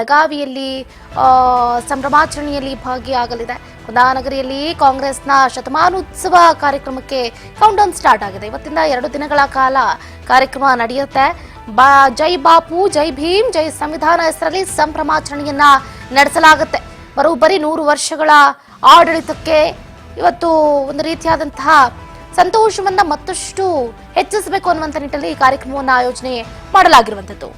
ಬೆಳಗಾವಿಯಲ್ಲಿ ಸಂಭ್ರಮಾಚರಣೆಯಲ್ಲಿ ಭಾಗಿಯಾಗಲಿದೆ. ಕುಂದಾನಗರಿಯಲ್ಲಿ ಕಾಂಗ್ರೆಸ್ನ ಶತಮಾನೋತ್ಸವ ಕಾರ್ಯಕ್ರಮಕ್ಕೆ ಕೌಂಟ್ಡೌನ್ ಸ್ಟಾರ್ಟ್ ಆಗಿದೆ. ಇವತ್ತಿಂದ 2 ದಿನಗಳ ಕಾಲ ಕಾರ್ಯಕ್ರಮ ನಡೆಯುತ್ತೆ. ಜೈ ಬಾಪು, ಜೈ ಭೀಮ್, ಜೈ ಸಂವಿಧಾನ ಹೆಸರಲ್ಲಿ ಸಂಭ್ರಮಾಚರಣೆಯನ್ನ ನಡೆಸಲಾಗುತ್ತೆ. ಬರೋಬ್ಬರಿ 100 ವರ್ಷಗಳ ಆಡಳಿತಕ್ಕೆ ಇವತ್ತು ಒಂದು ರೀತಿಯಾದಂತಹ ಸಂತೋಷವನ್ನ ಮತ್ತಷ್ಟು ಹೆಚ್ಚಿಸಬೇಕು ಅನ್ನುವಂಥ ನಿಟ್ಟಿನಲ್ಲಿ ಈ ಕಾರ್ಯಕ್ರಮವನ್ನು ಆಯೋಜನೆ ಮಾಡಲಾಗಿರುವಂಥದ್ದು.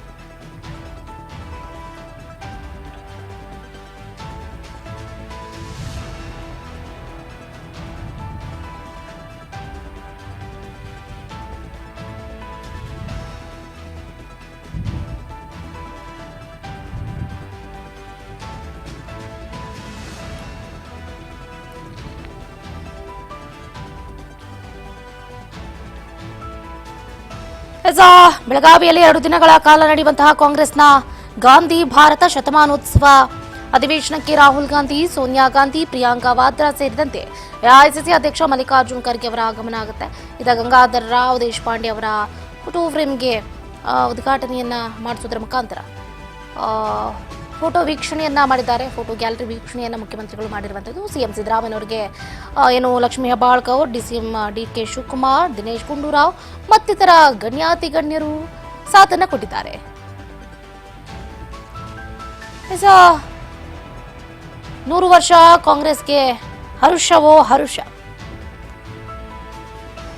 ಬೆಳಗಾವಿಯಲ್ಲಿ 2 ದಿನಗಳ ಕಾಲ ನಡೆಯುವಂತಹ ಕಾಂಗ್ರೆಸ್ನ ಗಾಂಧಿ ಭಾರತ ಶತಮಾನೋತ್ಸವ ಅಧಿವೇಶನಕ್ಕೆ ರಾಹುಲ್ ಗಾಂಧಿ, ಸೋನಿಯಾ ಗಾಂಧಿ, ಪ್ರಿಯಾಂಕಾ ವಾದ್ರಾ ಸೇರಿದಂತೆ ಎಐಸಿಸಿ ಅಧ್ಯಕ್ಷ ಮಲ್ಲಿಕಾರ್ಜುನ್ ಖರ್ಗೆ ಅವರ ಆಗಮನ ಆಗುತ್ತೆ. ಇದ ಗಂಗಾಧರ ರಾವ್ ದೇಶಪಾಂಡೆ ಅವರ ಫೋಟೋ ಫ್ರೇಮ್ಗೆ ಉದ್ಘಾಟನೆಯನ್ನ ಮಾಡಿಸೋದ್ರ ಮುಖಾಂತರ ಫೋಟೋ ವೀಕ್ಷಣೆಯನ್ನ ಮಾಡಿದ್ದಾರೆ. ಫೋಟೋ ಗ್ಯಾಲರಿ ವೀಕ್ಷಣೆಯನ್ನ ಮುಖ್ಯಮಂತ್ರಿಗಳು ಮಾಡಿರುವಂಥದ್ದು. ಸಿಎಂ ಸಿದ್ದರಾಮಯ್ಯ ಅವರಿಗೆ ಲಕ್ಷ್ಮೀ ಹೆಬ್ಬಾಳ್ಕರ್, ಡಿಸಿಎಂ ಡಿಕೆ ಶಿವಕುಮಾರ್, ದಿನೇಶ್ ಗುಂಡೂರಾವ್ ಮತ್ತಿತರ ಗಣ್ಯರು ಸಾಥನ್ನ ಕೊಟ್ಟಿದ್ದಾರೆ. 100 ವರ್ಷ ಕಾಂಗ್ರೆಸ್ಗೆ ಹರುಷವೋ ಹರುಷ.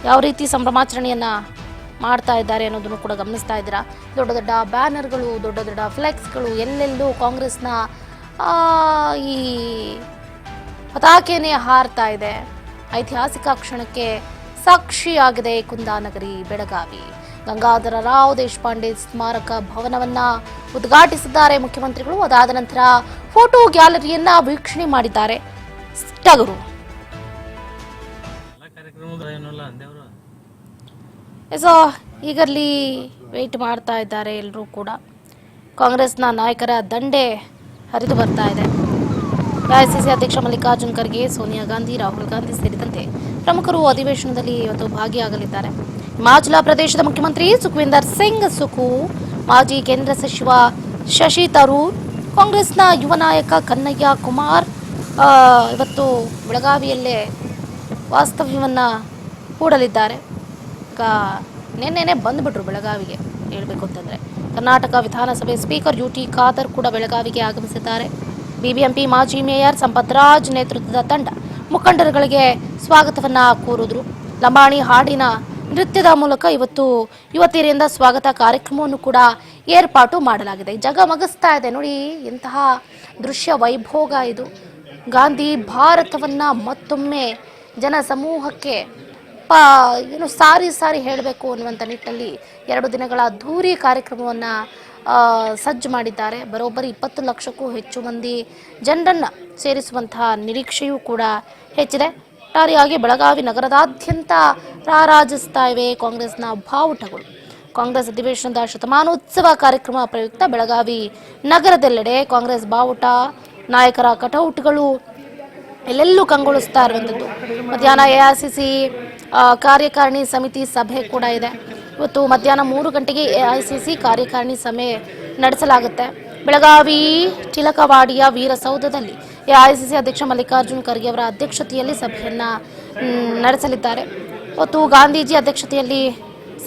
ಯಾವ ರೀತಿ ಸಂಭ್ರಮಾಚರಣೆಯನ್ನ ಮಾಡ್ತಾ ಇದ್ದಾರೆ ಅನ್ನೋದನ್ನು ಕೂಡ ಗಮನಿಸ್ತಾ ಇದ್ದೀರಾ. ದೊಡ್ಡ ದೊಡ್ಡ ಬ್ಯಾನರ್ಗಳು, ದೊಡ್ಡ ದೊಡ್ಡ ಫ್ಲೆಕ್ಸ್ಗಳು, ಎಲ್ಲೆಲ್ಲೂ ಕಾಂಗ್ರೆಸ್ನ ಈ ಪತಾಕೆನೇ ಹಾರ್ತಾ ಇದೆ. ಐತಿಹಾಸಿಕ ಕ್ಷಣಕ್ಕೆ ಸಾಕ್ಷಿಯಾಗಿದೆ ಕುಂದಾನಗರಿ ಬೆಳಗಾವಿ. ಗಂಗಾಧರ ರಾವ್ ದೇಶಪಾಂಡೆ ಸ್ಮಾರಕ ಭವನವನ್ನ ಉದ್ಘಾಟಿಸಿದ್ದಾರೆ ಮುಖ್ಯಮಂತ್ರಿಗಳು. ಅದಾದ ನಂತರ ಫೋಟೋ ಗ್ಯಾಲರಿಯನ್ನ ವೀಕ್ಷಣೆ ಮಾಡಿದ್ದಾರೆ ಟಗರು. ಈಗಲ್ಲಿ ವೇಟ್ ಮಾಡ್ತಾ ಇದ್ದಾರೆ ಎಲ್ಲರೂ ಕೂಡ. ಕಾಂಗ್ರೆಸ್ನ ನಾಯಕರ ದಂಡೆ ಹರಿದು ಬರ್ತಾ ಇದೆ. ಎಐಸಿಸಿ ಅಧ್ಯಕ್ಷ ಮಲ್ಲಿಕಾರ್ಜುನ್ ಖರ್ಗೆ, ಸೋನಿಯಾ ಗಾಂಧಿ, ರಾಹುಲ್ ಗಾಂಧಿ ಸೇರಿದಂತೆ ಪ್ರಮುಖರು ಅಧಿವೇಶನದಲ್ಲಿ ಇವತ್ತು ಭಾಗಿಯಾಗಲಿದ್ದಾರೆ. ಹಿಮಾಚಲ ಪ್ರದೇಶದ ಮುಖ್ಯಮಂತ್ರಿ ಸುಖವಿಂದರ್ ಸಿಂಗ್ ಸುಖು, ಮಾಜಿ ಕೇಂದ್ರ ಸಚಿವ ಶಶಿ ತರೂರ್, ಕಾಂಗ್ರೆಸ್ನ ಯುವ ನಾಯಕ ಕನ್ನಯ್ಯ ಕುಮಾರ್ ಇವತ್ತು ಬೆಳಗಾವಿಯಲ್ಲೇ ವಾಸ್ತವ್ಯವನ್ನ ಹೂಡಲಿದ್ದಾರೆ. ನಿನ್ನೆನೆ ಬಂದ್ಬಿಟ್ರು ಬೆಳಗಾವಿಗೆ. ಹೇಳಬೇಕು ಅಂತಂದ್ರೆ ಕರ್ನಾಟಕ ವಿಧಾನಸಭೆ ಸ್ಪೀಕರ್ ಯುಟಿ ಖಾದರ್ ಕೂಡ ಬೆಳಗಾವಿಗೆ ಆಗಮಿಸಿದ್ದಾರೆ. ಬಿಬಿಎಂಪಿ ಮಾಜಿ ಮೇಯರ್ ಸಂಪತ್ ರಾಜ್ ನೇತೃತ್ವದ ತಂಡ ಮುಖಂಡರುಗಳಿಗೆ ಸ್ವಾಗತವನ್ನ ಕೋರಿದ್ರು. ಲಂಬಾಣಿ ಹಾಡಿನ ನೃತ್ಯದ ಮೂಲಕ ಇವತ್ತು ಯುವತಿಯರಿಂದ ಸ್ವಾಗತ ಕಾರ್ಯಕ್ರಮವನ್ನು ಕೂಡ ಏರ್ಪಾಟು ಮಾಡಲಾಗಿದೆ. ಜಗಮಗಿಸ್ತಾ ಇದೆ ನೋಡಿ, ಇಂತಹ ದೃಶ್ಯ ವೈಭೋಗ ಇದು. ಗಾಂಧಿ ಭಾರತವನ್ನ ಮತ್ತೊಮ್ಮೆ ಜನ ಸಮೂಹಕ್ಕೆ ಸಾರಿ ಹೇಳಬೇಕು ಅನ್ನುವಂಥ ನಿಟ್ಟಿನಲ್ಲಿ 2 ದಿನಗಳ ಅದ್ಧೂರಿ ಕಾರ್ಯಕ್ರಮವನ್ನು ಸಜ್ಜು ಮಾಡಿದ್ದಾರೆ. ಬರೋಬ್ಬರಿ 20 ಲಕ್ಷಕ್ಕೂ ಹೆಚ್ಚು ಮಂದಿ ಜನರನ್ನು ಸೇರಿಸುವಂತಹ ನಿರೀಕ್ಷೆಯೂ ಕೂಡ ಹೆಚ್ಚಿದೆ. ಒಟ್ಟಾರೆಯಾಗಿ ಬೆಳಗಾವಿ ನಗರದಾದ್ಯಂತ ರಾರಾಜಿಸ್ತಾ ಇವೆ ಕಾಂಗ್ರೆಸ್ನ ಬಾವುಟಗಳು. ಕಾಂಗ್ರೆಸ್ ಅಧಿವೇಶನದ ಶತಮಾನೋತ್ಸವ ಕಾರ್ಯಕ್ರಮ ಪ್ರಯುಕ್ತ ಬೆಳಗಾವಿ ನಗರದೆಲ್ಲೆಡೆ ಕಾಂಗ್ರೆಸ್ ಬಾವುಟ, ನಾಯಕರ ಕಟೌಟ್ಗಳು ಎಲ್ಲೆಲ್ಲೂ ಕಂಗೊಳಿಸ್ತಾ ಇರುವಂಥದ್ದು. ಮಧ್ಯಾಹ್ನ ಎಐಸಿಸಿ ಕಾರ್ಯಕಾರಿಣಿ ಸಮಿತಿ ಸಭೆ ಕೂಡ ಇದೆ. ಇವತ್ತು ಮಧ್ಯಾಹ್ನ 3 ಗಂಟೆಗೆ ಎಐಸಿಸಿ ಕಾರ್ಯಕಾರಿಣಿ ಸಭೆ ನಡೆಸಲಾಗುತ್ತೆ. ಬೆಳಗಾವಿ ಚಿಲಕವಾಡಿಯ ವೀರಸೌಧದಲ್ಲಿ ಎಐಸಿಸಿ ಅಧ್ಯಕ್ಷ ಮಲ್ಲಿಕಾರ್ಜುನ್ ಖರ್ಗೆ ಅವರ ಅಧ್ಯಕ್ಷತೆಯಲ್ಲಿ ಸಭೆಯನ್ನ ನಡೆಸಲಿದ್ದಾರೆ. ಇವತ್ತು ಗಾಂಧೀಜಿ ಅಧ್ಯಕ್ಷತೆಯಲ್ಲಿ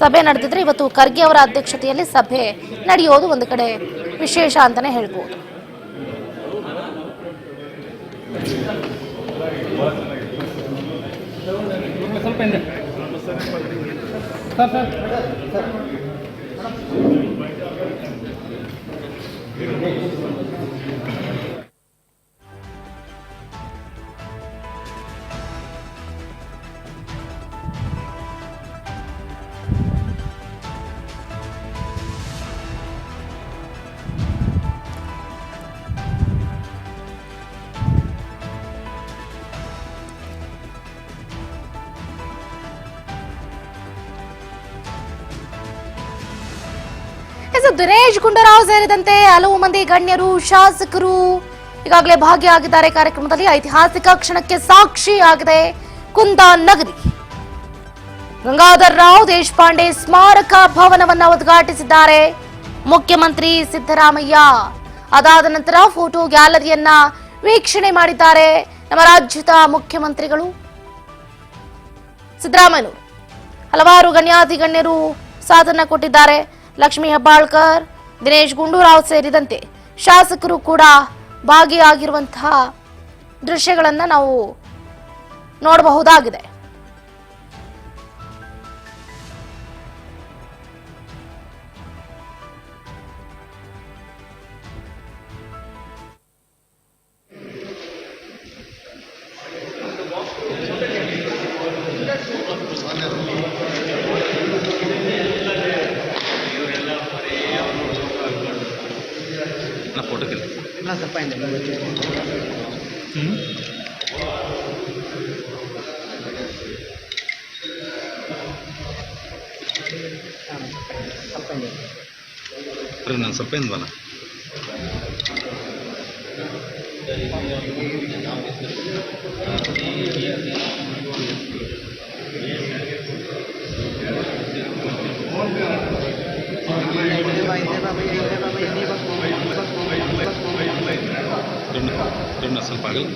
ಸಭೆ ನಡೆದಿದ್ರೆ ಇವತ್ತು ಖರ್ಗೆ ಅವರ ಅಧ್ಯಕ್ಷತೆಯಲ್ಲಿ ಸಭೆ ನಡೆಯೋದು ಒಂದು ಕಡೆ ವಿಶೇಷ ಅಂತಾನೆ ಹೇಳ್ಬೋದು. ದಿನೇಶ್ ಗುಂಡೂರಾವ್ ಸೇರಿದಂತೆ ಹಲವು ಮಂದಿ ಗಣ್ಯರು, ಶಾಸಕರು ಈಗಾಗಲೇ ಭಾಗಿಯಾಗಿದ್ದಾರೆ ಕಾರ್ಯಕ್ರಮದಲ್ಲಿ. ಐತಿಹಾಸಿಕ ಕ್ಷಣಕ್ಕೆ ಸಾಕ್ಷಿಯಾಗಿದೆ ಕುಂದಾನಗರಿ. ಗಂಗಾಧರ ರಾವ್ ದೇಶಪಾಂಡೆ ಸ್ಮಾರಕ ಭವನವನ್ನ ಉದ್ಘಾಟಿಸಿದ್ದಾರೆ ಮುಖ್ಯಮಂತ್ರಿ ಸಿದ್ದರಾಮಯ್ಯ. ಅದಾದ ನಂತರ ಫೋಟೋ ಗ್ಯಾಲರಿಯನ್ನ ವೀಕ್ಷಣೆ ಮಾಡಿದ್ದಾರೆ ನಮ್ಮ ರಾಜ್ಯದ ಮುಖ್ಯಮಂತ್ರಿಗಳು ಸಿದ್ದರಾಮಯ್ಯನವರು. ಹಲವಾರು ಗಣ್ಯಾಧಿಗಣ್ಯರು ಸಾಥನ್ನ ಕೊಟ್ಟಿದ್ದಾರೆ. ಲಕ್ಷ್ಮೀ ಹೆಬ್ಬಾಳ್ಕರ್, ದಿನೇಶ್ ಗುಂಡೂರಾವ್ ಸೇರಿದಂತೆ ಶಾಸಕರು ಕೂಡ ಭಾಗಿಯಾಗಿರುವಂತಹ ದೃಶ್ಯಗಳನ್ನ ನಾವು ನೋಡಬಹುದಾಗಿದೆ. ನಾನು ಸ್ವಲ್ಪ ಇಂದಲ್ಲ ಸ್ವಲ್ಪ ಆಗಲ್ಲ.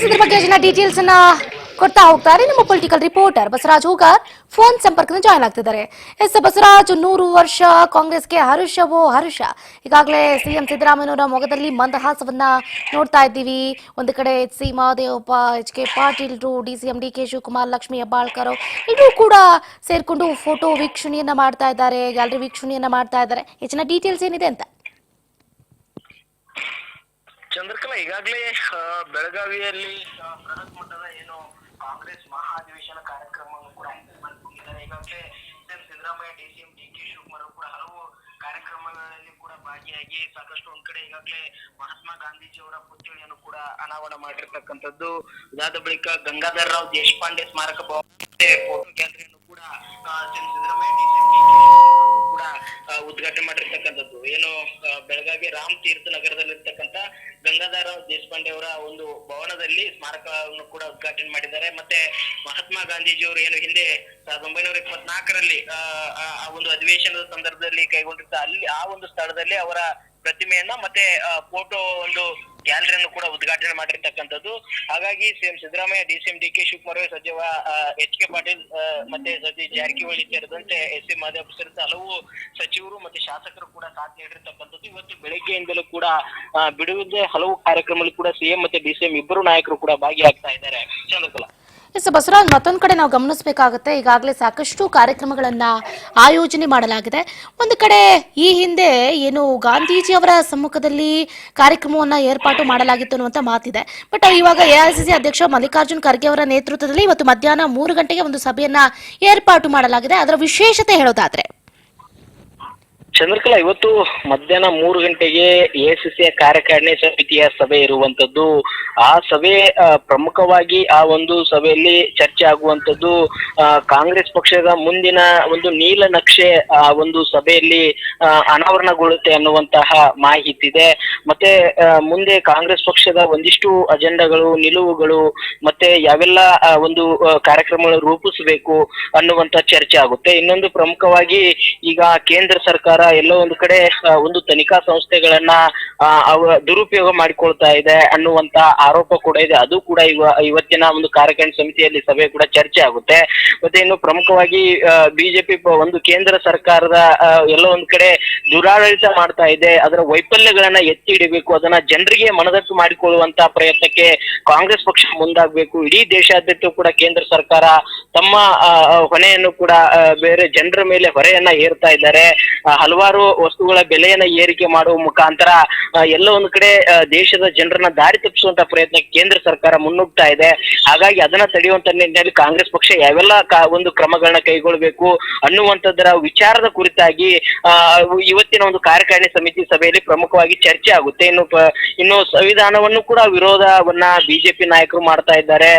ಇದ್ರ ಬಗ್ಗೆ ಹೆಚ್ಚಿನ ಡೀಟೇಲ್ಸ್ ಅನ್ನ ಕೊಡ್ತಾ ಹೋಗ್ತಾರೆ ನಮ್ಮ political reporter Basavaraj Hoogar phone ಸಂಪರ್ಕದಿಂದ ಜಾಯ್ನ್ ಆಗ್ತಿದ್ದಾರೆ. ಬಸವರಾಜ್, 100 ವರ್ಷ ಕಾಂಗ್ರೆಸ್ಗೆ ಹರುಷವೋ ಹರುಷ. ಈಗಾಗಲೇ ಸಿಎಂ ಸಿದ್ದರಾಮಯ್ಯನವರ ಮೊಗದಲ್ಲಿ ಮಂದಹಾಸವನ್ನ ನೋಡ್ತಾ ಇದ್ದೀವಿ. ಒಂದು ಕಡೆ HC Mahadevappa, HK ಪಾಟೀಲ್ರು, DCM DK Shivakumar, Lakshmi Hebbalkar ಎಲ್ಲರೂ ಕೂಡ ಸೇರ್ಕೊಂಡು ಫೋಟೋ ವೀಕ್ಷಣೆಯನ್ನ ಮಾಡ್ತಾ ಇದ್ದಾರೆ, ಗ್ಯಾಲರಿ ವೀಕ್ಷಣೆಯನ್ನ ಮಾಡ್ತಾ ಇದ್ದಾರೆ. ಹೆಚ್ಚಿನ ಡೀಟೇಲ್ಸ್ ಏನಿದೆ ಅಂತ ಚಂದ್ರಕಲಾ, ಈಗಾಗಲೇ ಬೆಳಗಾವಿಯಲ್ಲಿ ಬೃಹತ್ ಮಟ್ಟದ ಏನು ಕಾಂಗ್ರೆಸ್ ಮಹಾಧಿವೇಶನ ಕಾರ್ಯಕ್ರಮವನ್ನು ಕೂಡ ಮಾಡಿಕೊಂಡಿದ್ದಾರೆ. ಈಗಾಗಲೇ ಸಿದ್ದರಾಮಯ್ಯ, DCM DK ಶಿವಕುಮಾರ್ ಕೂಡ ಹಲವು ಕಾರ್ಯಕ್ರಮಗಳಲ್ಲಿ ಕೂಡ ಭಾಗಿಯಾಗಿ ಸಾಕಷ್ಟು ಒಂದ್ ಕಡೆ ಈಗಾಗಲೇ ಮಹಾತ್ಮ ಗಾಂಧೀಜಿ ಅವರ ಪುತ್ಥಳಿಯನ್ನು ಕೂಡ ಅನಾವರಣ ಮಾಡಿರ್ತಕ್ಕಂಥದ್ದು. ಅದಾದ ಬಳಿಕ ಗಂಗಾಧರ ರಾವ್ ದೇಶಪಾಂಡೆ ಸ್ಮಾರಕ ಫೋಟೋ ಗ್ಯಾಲರಿಯನ್ನು ಕೂಡ ಸಿದ್ದರಾಮಯ್ಯ, DCM DK ಕೂಡ ಉದ್ಘಾಟನೆ ಮಾಡಿರ್ತಕ್ಕಂಥದ್ದು. ಏನು ಬೆಳಗಾವಿ ರಾಮ್ ತೀರ್ಥ ನಗರದಲ್ಲಿರ್ತಕ್ಕಂಥ ಗಂಗಾಧರ ದೇಶಪಾಂಡೆ ಅವರ ಒಂದು ಭವನದಲ್ಲಿ ಸ್ಮಾರಕವನ್ನು ಕೂಡ ಉದ್ಘಾಟನೆ ಮಾಡಿದ್ದಾರೆ. ಮತ್ತೆ ಮಹಾತ್ಮ ಗಾಂಧೀಜಿಯವರು ಏನು ಹಿಂದೆ 1924ರಲ್ಲಿ ಆ ಒಂದು ಅಧಿವೇಶನದ ಸಂದರ್ಭದಲ್ಲಿ ಕೈಗೊಂಡಿರ್ತ ಅಲ್ಲಿ ಆ ಒಂದು ಸ್ಥಳದಲ್ಲಿ ಅವರ ಪ್ರತಿಮೆಯನ್ನ ಮತ್ತೆ ಫೋಟೋ ಒಂದು ಗ್ಯಾಲರಿಯನ್ನು ಕೂಡ ಉದ್ಘಾಟನೆ ಮಾಡಿರ್ತಕ್ಕಂಥದ್ದು. ಹಾಗಾಗಿ CM Siddaramaiah, DCM DK Shivakumar, ಸಚಿವ HK ಪಾಟೀಲ್ ಮತ್ತೆ ಸತೀಶ್ ಜಾರಕಿಹೊಳಿ ಸೇರಿದಂತೆ SC ಮಹದೇವಪ್ಪ ಸೇರಿದಂತೆ ಹಲವು ಸಚಿವರು ಮತ್ತೆ ಶಾಸಕರು ಕೂಡ ಸಾಥ್ ನೀಡಿರ್ತಕ್ಕಂಥದ್ದು. ಇವತ್ತು ಬೆಳಗ್ಗೆಯಿಂದಲೂ ಕೂಡ ಬಿಡುವುದೇ ಹಲವು ಕಾರ್ಯಕ್ರಮದಲ್ಲಿ ಕೂಡ ಸಿಎಂ ಮತ್ತೆ DCM ಇಬ್ಬರು ನಾಯಕರು ಕೂಡ ಭಾಗಿಯಾಗ್ತಾ ಇದ್ದಾರೆ. ಚಂದ್ರಕಲಾ, ಬಸವರಾಜ್, ಮತ್ತೊಂದು ಕಡೆ ನಾವು ಗಮನಿಸಬೇಕಾಗುತ್ತೆ, ಈಗಾಗಲೇ ಸಾಕಷ್ಟು ಕಾರ್ಯಕ್ರಮಗಳನ್ನ ಆಯೋಜನೆ ಮಾಡಲಾಗಿದೆ. ಒಂದು ಕಡೆ ಈ ಹಿಂದೆ ಏನು ಗಾಂಧೀಜಿ ಅವರ ಸಮ್ಮುಖದಲ್ಲಿ ಕಾರ್ಯಕ್ರಮವನ್ನ ಏರ್ಪಾಟು ಮಾಡಲಾಗಿತ್ತು ಅನ್ನುವಂಥ ಮಾತಿದೆ. ಬಟ್ ಇವಾಗ AICC ಅಧ್ಯಕ್ಷ ಮಲ್ಲಿಕಾರ್ಜುನ್ ಖರ್ಗೆ ಅವರ ನೇತೃತ್ವದಲ್ಲಿ ಇವತ್ತು ಮಧ್ಯಾಹ್ನ 3 ಗಂಟೆಗೆ ಒಂದು ಸಭೆಯನ್ನ ಏರ್ಪಾಟು ಮಾಡಲಾಗಿದೆ. ಅದರ ವಿಶೇಷತೆ ಹೇಳೋದಾದ್ರೆ ಚಂದ್ರಕಲಾ, ಇವತ್ತು ಮಧ್ಯಾಹ್ನ 3 ಗಂಟೆಗೆ ಎಐಸಿಸಿಯ ಕಾರ್ಯಕಾರಿಣಿ ಸಮಿತಿಯ ಸಭೆ ಇರುವಂತದ್ದು. ಆ ಸಭೆ ಪ್ರಮುಖವಾಗಿ ಆ ಒಂದು ಸಭೆಯಲ್ಲಿ ಚರ್ಚೆ ಆಗುವಂತದ್ದು ಕಾಂಗ್ರೆಸ್ ಪಕ್ಷದ ಮುಂದಿನ ಒಂದು ನೀಲನಕ್ಷೆ ಆ ಒಂದು ಸಭೆಯಲ್ಲಿ ಅನಾವರಣಗೊಳ್ಳುತ್ತೆ ಅನ್ನುವಂತಹ ಮಾಹಿತಿ ಇದೆ. ಮತ್ತೆ ಮುಂದೆ ಕಾಂಗ್ರೆಸ್ ಪಕ್ಷದ ಒಂದಿಷ್ಟು ಅಜೆಂಡಾಗಳು, ನಿಲುವುಗಳು, ಮತ್ತೆ ಯಾವೆಲ್ಲ ಒಂದು ಕಾರ್ಯಕ್ರಮಗಳು ರೂಪಿಸಬೇಕು ಅನ್ನುವಂತ ಚರ್ಚೆ ಆಗುತ್ತೆ. ಇನ್ನೊಂದು ಪ್ರಮುಖವಾಗಿ ಈಗ ಕೇಂದ್ರ ಸರ್ಕಾರ ಎಲ್ಲೋ ಒಂದು ಕಡೆ ಒಂದು ತನಿಖಾ ಸಂಸ್ಥೆಗಳನ್ನ ದುರುಪಯೋಗ ಮಾಡಿಕೊಳ್ತಾ ಇದೆ ಅನ್ನುವಂತ ಆರೋಪ ಕೂಡ ಇದೆ. ಅದು ಕೂಡ ಇವತ್ತಿನ ಒಂದು ಕಾರ್ಯಕಾರಿಣಿ ಸಮಿತಿಯಲ್ಲಿ ಸಭೆ ಕೂಡ ಚರ್ಚೆ ಆಗುತ್ತೆ. ಮತ್ತೆ ಇನ್ನು ಪ್ರಮುಖವಾಗಿ ಬಿಜೆಪಿ ಒಂದು ಕೇಂದ್ರ ಸರ್ಕಾರದ ಎಲ್ಲೋ ಒಂದು ಕಡೆ ದುರಾಡಳಿತ ಮಾಡ್ತಾ ಇದೆ, ಅದರ ವೈಫಲ್ಯಗಳನ್ನ ಎತ್ತಿ ಹಿಡಿಬೇಕು, ಅದನ್ನ ಜನರಿಗೆ ಮನದಟ್ಟು ಮಾಡಿಕೊಳ್ಳುವಂತ ಪ್ರಯತ್ನಕ್ಕೆ ಕಾಂಗ್ರೆಸ್ ಪಕ್ಷ ಮುಂದಾಗಬೇಕು. ಇಡೀ ದೇಶಾದ್ಯಂತ ಕೂಡ ಕೇಂದ್ರ ಸರ್ಕಾರ ತಮ್ಮ ಹೊಣೆಯನ್ನು ಕೂಡ ಬೇರೆ ಜನರ ಮೇಲೆ ಹೊರೆಯನ್ನ ಹೇರ್ತಾ ಇದ್ದಾರೆ. ಹಲವಾರು ವಸ್ತುಗಳ ಬೆಲೆಯನ್ನ ಏರಿಕೆ ಮಾಡುವ ಮುಖಾಂತರ ಎಲ್ಲ ಒಂದು ಕಡೆ ದೇಶದ ಜನರನ್ನ ದಾರಿ ತಪ್ಪಿಸುವಂತ ಪ್ರಯತ್ನ ಕೇಂದ್ರ ಸರ್ಕಾರ ಮುನ್ನುಗ್ತಾ ಇದೆ. ಹಾಗಾಗಿ ಅದನ್ನ ತಡೆಯುವಂತ ನಿಟ್ಟಿನಲ್ಲಿ ಕಾಂಗ್ರೆಸ್ ಪಕ್ಷ ಯಾವೆಲ್ಲ ಒಂದು ಕ್ರಮಗಳನ್ನ ಕೈಗೊಳ್ಳಬೇಕು ಅನ್ನುವಂಥದ್ರ ವಿಚಾರದ ಕುರಿತಾಗಿ ಇವತ್ತಿನ ಒಂದು ಕಾರ್ಯಕಾರಿಣಿ ಸಮಿತಿ ಸಭೆಯಲ್ಲಿ ಪ್ರಮುಖವಾಗಿ ಚರ್ಚೆ ಆಗುತ್ತೆ. ಇನ್ನು ಸಂವಿಧಾನವನ್ನು ಕೂಡ ವಿರೋಧವನ್ನ ಬಿಜೆಪಿ ನಾಯಕರು ಮಾಡ್ತಾ ಇದ್ದಾರೆ.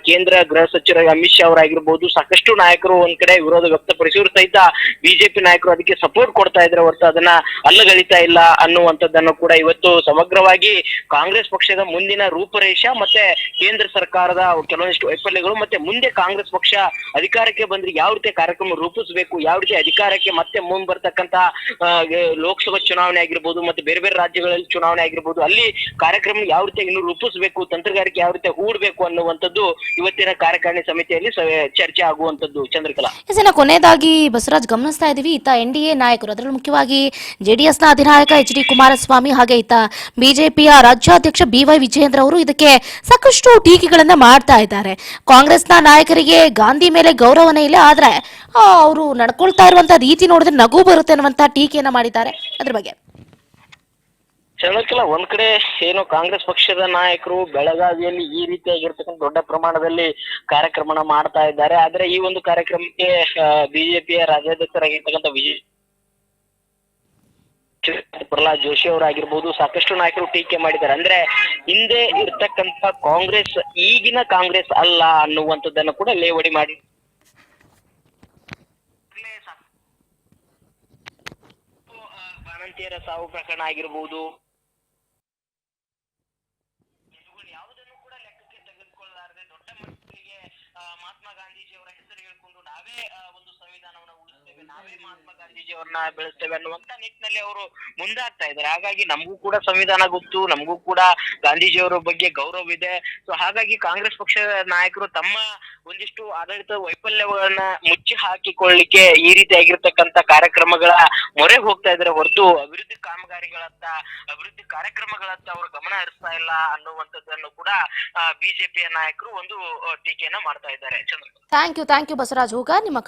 ಕೇಂದ್ರ ಗೃಹ ಸಚಿವರಾಗಿ ಅಮಿತ್ ಶಾ ಅವರಾಗಿರ್ಬೋದು, ಸಾಕಷ್ಟು ನಾಯಕರು ಒಂದ್ ಕಡೆ ವಿರೋಧ ವ್ಯಕ್ತಪಡಿಸಿದ್ರು ಸಹಿತ ಬಿಜೆಪಿ ನಾಯಕರು ಅದಕ್ಕೆ ಸಪೋರ್ಟ್ ಕೊಡ್ತಾ ಇದ್ರೆ ಹೊರತು ಅದನ್ನ ಅಲ್ಲಗಳಿತಾ ಇಲ್ಲ ಅನ್ನುವಂಥದ್ದನ್ನು ಕೂಡ ಇವತ್ತು ಸಮಗ್ರವಾಗಿ ಕಾಂಗ್ರೆಸ್ ಪಕ್ಷದ ಮುಂದಿನ ರೂಪರೇಷ ಮತ್ತೆ ಕೇಂದ್ರ ಸರ್ಕಾರದ ಕೆಲವೊಂದಿಷ್ಟು ವೈಫಲ್ಯಗಳು ಮತ್ತೆ ಮುಂದೆ ಕಾಂಗ್ರೆಸ್ ಪಕ್ಷ ಅಧಿಕಾರಕ್ಕೆ ಬಂದ್ರೆ ಯಾವ ರೀತಿ ಕಾರ್ಯಕ್ರಮ ರೂಪಿಸಬೇಕು, ಯಾವ ರೀತಿ ಅಧಿಕಾರಕ್ಕೆ ಮತ್ತೆ ಮುಂಬರ್ತಕ್ಕಂತ ಲೋಕಸಭಾ ಚುನಾವಣೆ ಆಗಿರ್ಬೋದು ಮತ್ತೆ ಬೇರೆ ಬೇರೆ ರಾಜ್ಯಗಳಲ್ಲಿ ಚುನಾವಣೆ ಆಗಿರ್ಬೋದು, ಅಲ್ಲಿ ಕಾರ್ಯಕ್ರಮ ಯಾವ ರೀತಿ ಇನ್ನು ರೂಪಿಸಬೇಕು, ತಂತ್ರಗಾರಿಕೆ ಯಾವ ರೀತಿ ಹೂಡಬೇಕು ಅನ್ನುವಂಥದ್ದು ಇವತ್ತಿನ ಕಾರ್ಯಕಾರಿಣಿ ಸಮಿತಿಯಲ್ಲಿ ಚರ್ಚೆ ಆಗುವಂತದ್ದು. ಚಂದ್ರಕಲಾ, ಕೊನೆಯದಾಗಿ ಬಸವರಾಜ್ ಗಮನಿಸ್ತಾ ಇದೀವಿ, ಈತ ಎನ್ಡಿಎ ನಾಯಕರು, ಅದರಲ್ಲೂ ಮುಖ್ಯವಾಗಿ ಜೆಡಿಎಸ್ನ ಅಧಿನಾಯಕ HD ಕುಮಾರಸ್ವಾಮಿ ಹಾಗೆ ಈತ ಬಿಜೆಪಿಯ ರಾಜ್ಯಾಧ್ಯಕ್ಷ BY ವಿಜಯೇಂದ್ರ ಅವರು ಇದಕ್ಕೆ ಸಾಕಷ್ಟು ಟೀಕೆಗಳನ್ನ ಮಾಡ್ತಾ ಇದ್ದಾರೆ. ಕಾಂಗ್ರೆಸ್ನ ನಾಯಕರಿಗೆ ಗಾಂಧಿ ಮೇಲೆ ಗೌರವನೇ ಇಲ್ಲ, ಆದ್ರೆ ಅವರು ನಡ್ಕೊಳ್ತಾ ಇರುವಂತಹ ರೀತಿ ನೋಡಿದ್ರೆ ನಗು ಬರುತ್ತೆ ಅನ್ನುವಂತ ಟೀಕೆಯನ್ನ ಮಾಡಿದ್ದಾರೆ. ಅದ್ರ ಬಗ್ಗೆ ಚಂದ್ರಕಲಾ, ಒಂದ್ ಕಡೆ ಏನು ಕಾಂಗ್ರೆಸ್ ಪಕ್ಷದ ನಾಯಕರು ಬೆಳಗಾವಿಯಲ್ಲಿ ಈ ರೀತಿಯಾಗಿರ್ತಕ್ಕಂಥ ದೊಡ್ಡ ಪ್ರಮಾಣದಲ್ಲಿ ಕಾರ್ಯಕ್ರಮನ ಮಾಡ್ತಾ ಇದ್ದಾರೆ. ಆದ್ರೆ ಈ ಒಂದು ಕಾರ್ಯಕ್ರಮಕ್ಕೆ ಬಿಜೆಪಿಯ ರಾಜ್ಯಾಧ್ಯಕ್ಷರಾಗಿರ್ತಕ್ಕಂಥ ಪ್ರಹ್ಲಾದ್ ಜೋಶಿ ಅವರಾಗಿರ್ಬೋದು, ಸಾಕಷ್ಟು ನಾಯಕರು ಟೀಕೆ ಮಾಡಿದ್ದಾರೆ. ಅಂದ್ರೆ ಹಿಂದೆ ಇರ್ತಕ್ಕಂಥ ಕಾಂಗ್ರೆಸ್ ಈಗಿನ ಕಾಂಗ್ರೆಸ್ ಅಲ್ಲ ಅನ್ನುವಂಥದ್ದನ್ನು ಕೂಡ ಲೇವಡಿ ಮಾಡಿ ಬಾಣಂತಿಯರ ಸಾವು ಪ್ರಕರಣ ಆಗಿರ್ಬೋದು, ಯಾವುದನ್ನು ಕೂಡ ಲೆಕ್ಕಕ್ಕೆ ತೆಗೆದುಕೊಳ್ಳಲಾರದೆ ದೊಡ್ಡ ಮಟ್ಟಿಗೆ ಮಹಾತ್ಮ ಗಾಂಧೀಜಿಯವರ ಹೆಸರು ಹೇಳ್ಕೊಂಡು ನಾವೇ ಒಂದು ಸಂವಿಧಾನವನ್ನ ಉಳಿಸ್ತೇವೆ, ನಾವೇ ಮಹಾತ್ಮ ಗಾಂಧೀಜಿಯವರನ್ನ ಬೆಳೆಸ್ತೇವೆ ಅನ್ನುವಂತ ನಿಟ್ಟಿನಲ್ಲಿ ಅವರು ಮುಂದಾಗ್ತಾ ಇದ್ದಾರೆ. ಹಾಗಾಗಿ ನಮಗೂ ಕೂಡ ಸಂವಿಧಾನ ಗೊತ್ತು, ನಮಗೂ ಕೂಡ ಗಾಂಧೀಜಿಯವರ ಬಗ್ಗೆ ಗೌರವ ಇದೆ. ಸೊ ಹಾಗಾಗಿ ಕಾಂಗ್ರೆಸ್ ಪಕ್ಷದ ನಾಯಕರು ತಮ್ಮ ಒಂದಿಷ್ಟು ಆಡಳಿತ ವೈಫಲ್ಯಗಳನ್ನ ಮುಚ್ಚಿ ಹಾಕಿಕೊಳ್ಳಿಕ್ಕೆ ಈ ರೀತಿಯಾಗಿರ್ತಕ್ಕಂಥ ಕಾರ್ಯಕ್ರಮಗಳ ಮೊರೆ ಹೋಗ್ತಾ ಇದ್ದಾರೆ ಹೊರತು ಅಭಿವೃದ್ಧಿ ಕಾಮಗಾರಿಗಳತ್ತ, ಅಭಿವೃದ್ಧಿ ಕಾರ್ಯಕ್ರಮಗಳತ್ತ ಅವರು ಗಮನ ಹರಿಸ್ತಾ ಇಲ್ಲ ಅನ್ನುವಂಥದ್ದನ್ನು ಕೂಡ ಬಿಜೆಪಿಯ ನಾಯಕರು ಒಂದು ಟೀಕೆಯನ್ನ ಮಾಡ್ತಾ ಇದ್ದಾರೆ. ಚಂದ್ರ, ಥ್ಯಾಂಕ್ ಯು ಬಸವರಾಜ್. ಹೋಗ ನಿಮ್ಮ